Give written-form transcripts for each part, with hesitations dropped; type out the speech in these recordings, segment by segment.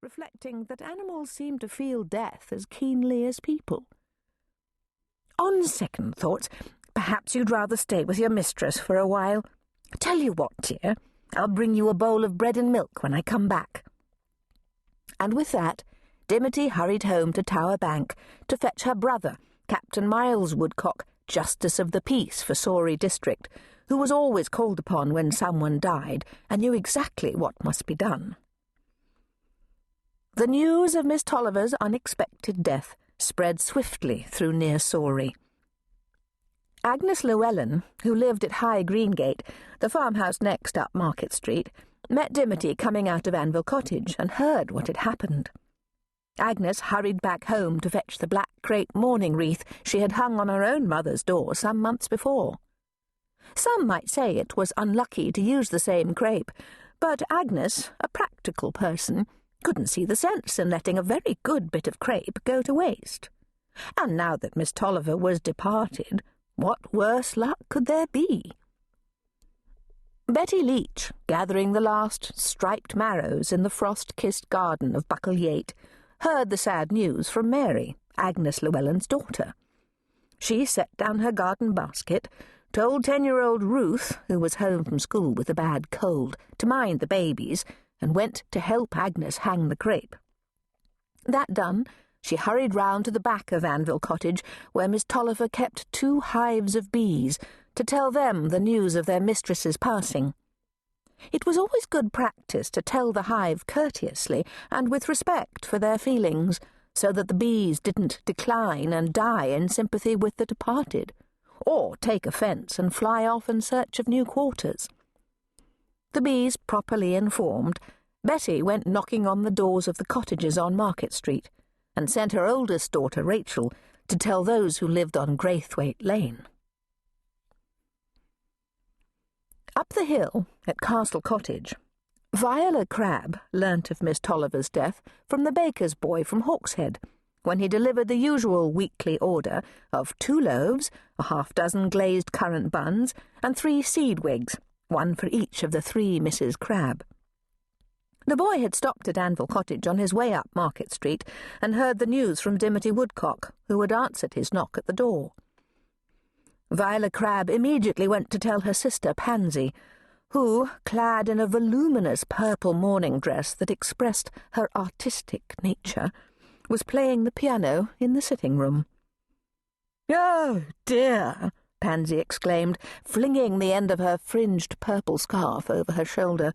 reflecting that animals seem to feel death as keenly as people. "On second thoughts, perhaps you'd rather stay with your mistress for a while. Tell you what, dear, I'll bring you a bowl of bread and milk when I come back." And with that, Dimity hurried home to Tower Bank to fetch her brother, Captain Miles Woodcock, Justice of the Peace for Sawrey District, who was always called upon when someone died and knew exactly what must be done. The news of Miss Tolliver's unexpected death spread swiftly through near Sawrey. Agnes Llewellyn, who lived at High Greengate, the farmhouse next up Market Street, met Dimity coming out of Anvil Cottage and heard what had happened. Agnes hurried back home to fetch the black crape mourning wreath she had hung on her own mother's door some months before. Some might say it was unlucky to use the same crape, but Agnes, a practical person, couldn't see the sense in letting a very good bit of crape go to waste. And now that Miss Tolliver was departed, what worse luck could there be? Betty Leach, gathering the last striped marrows in the frost-kissed garden of Buckle-Yate, heard the sad news from Mary, Agnes Llewellyn's daughter. She set down her garden basket, told 10-year-old Ruth, who was home from school with a bad cold, to mind the babies, and went to help Agnes hang the crape. That done, she hurried round to the back of Anvil Cottage, where Miss Tolliver kept 2 hives of bees, to tell them the news of their mistress's passing. It was always good practice to tell the hive courteously and with respect for their feelings, so that the bees didn't decline and die in sympathy with the departed, or take offence and fly off in search of new quarters. The bees properly informed, Betty went knocking on the doors of the cottages on Market Street, and sent her oldest daughter, Rachel, to tell those who lived on Graythwaite Lane. Up the hill at Castle Cottage, Viola Crabbe learnt of Miss Tolliver's death from the baker's boy from Hawkshead, when he delivered the usual weekly order of 2 loaves, a half-dozen glazed currant buns, and 3 seed wigs, one for each of the 3 Mrs. Crabbe. The boy had stopped at Anvil Cottage on his way up Market Street and heard the news from Dimity Woodcock, who had answered his knock at the door. Viola Crabbe immediately went to tell her sister Pansy, who, clad in a voluminous purple morning dress that expressed her artistic nature, was playing the piano in the sitting-room. "Oh, dear!" Pansy exclaimed, flinging the end of her fringed purple scarf over her shoulder.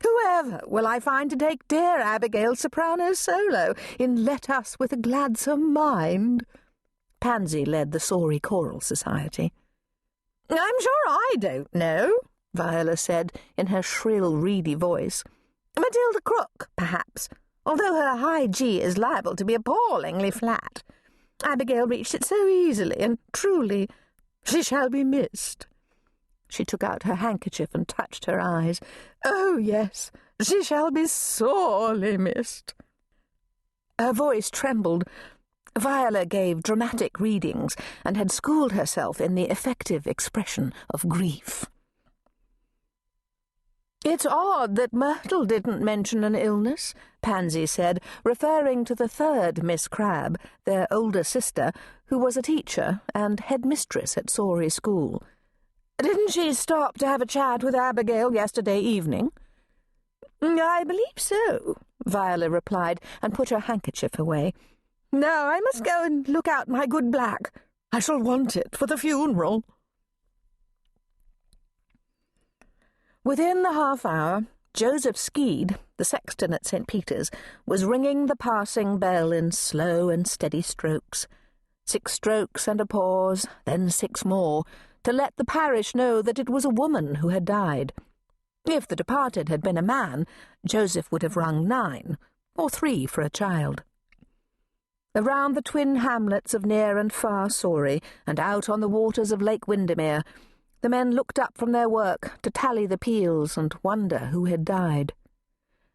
"Whoever will I find to take dear Abigail's soprano solo in Let Us with a Gladsome Mind?" Pansy led the Sawrey Choral Society. "I'm sure I don't know," Viola said in her shrill, reedy voice. "Matilda Crook, perhaps, although her high G is liable to be appallingly flat. Abigail reached it so easily, and truly, she shall be missed." She took out her handkerchief and touched her eyes. "Oh, yes, she shall be sorely missed." Her voice trembled. Viola gave dramatic readings and had schooled herself in the effective expression of grief. "It's odd that Myrtle didn't mention an illness," Pansy said, referring to the 3rd Miss Crabbe, their older sister, who was a teacher and headmistress at Sawrey School. "Didn't she stop to have a chat with Abigail yesterday evening?" "I believe so," Viola replied, and put her handkerchief away. "Now I must go and look out my good black. I shall want it for the funeral." Within the half-hour, Joseph Skeed, the sexton at St. Peter's, was ringing the passing bell in slow and steady strokes. 6 strokes and a pause, then 6 more, to let the parish know that it was a woman who had died. If the departed had been a man, Joseph would have rung 9, or 3 for a child. Around the twin hamlets of near and far Sawrey, and out on the waters of Lake Windermere, the men looked up from their work to tally the peals and wonder who had died.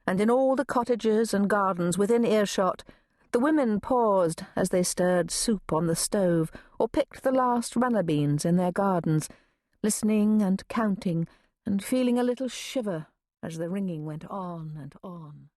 And in all the cottages and gardens within earshot, the women paused as they stirred soup on the stove or picked the last runner beans in their gardens, listening and counting and feeling a little shiver as the ringing went on and on.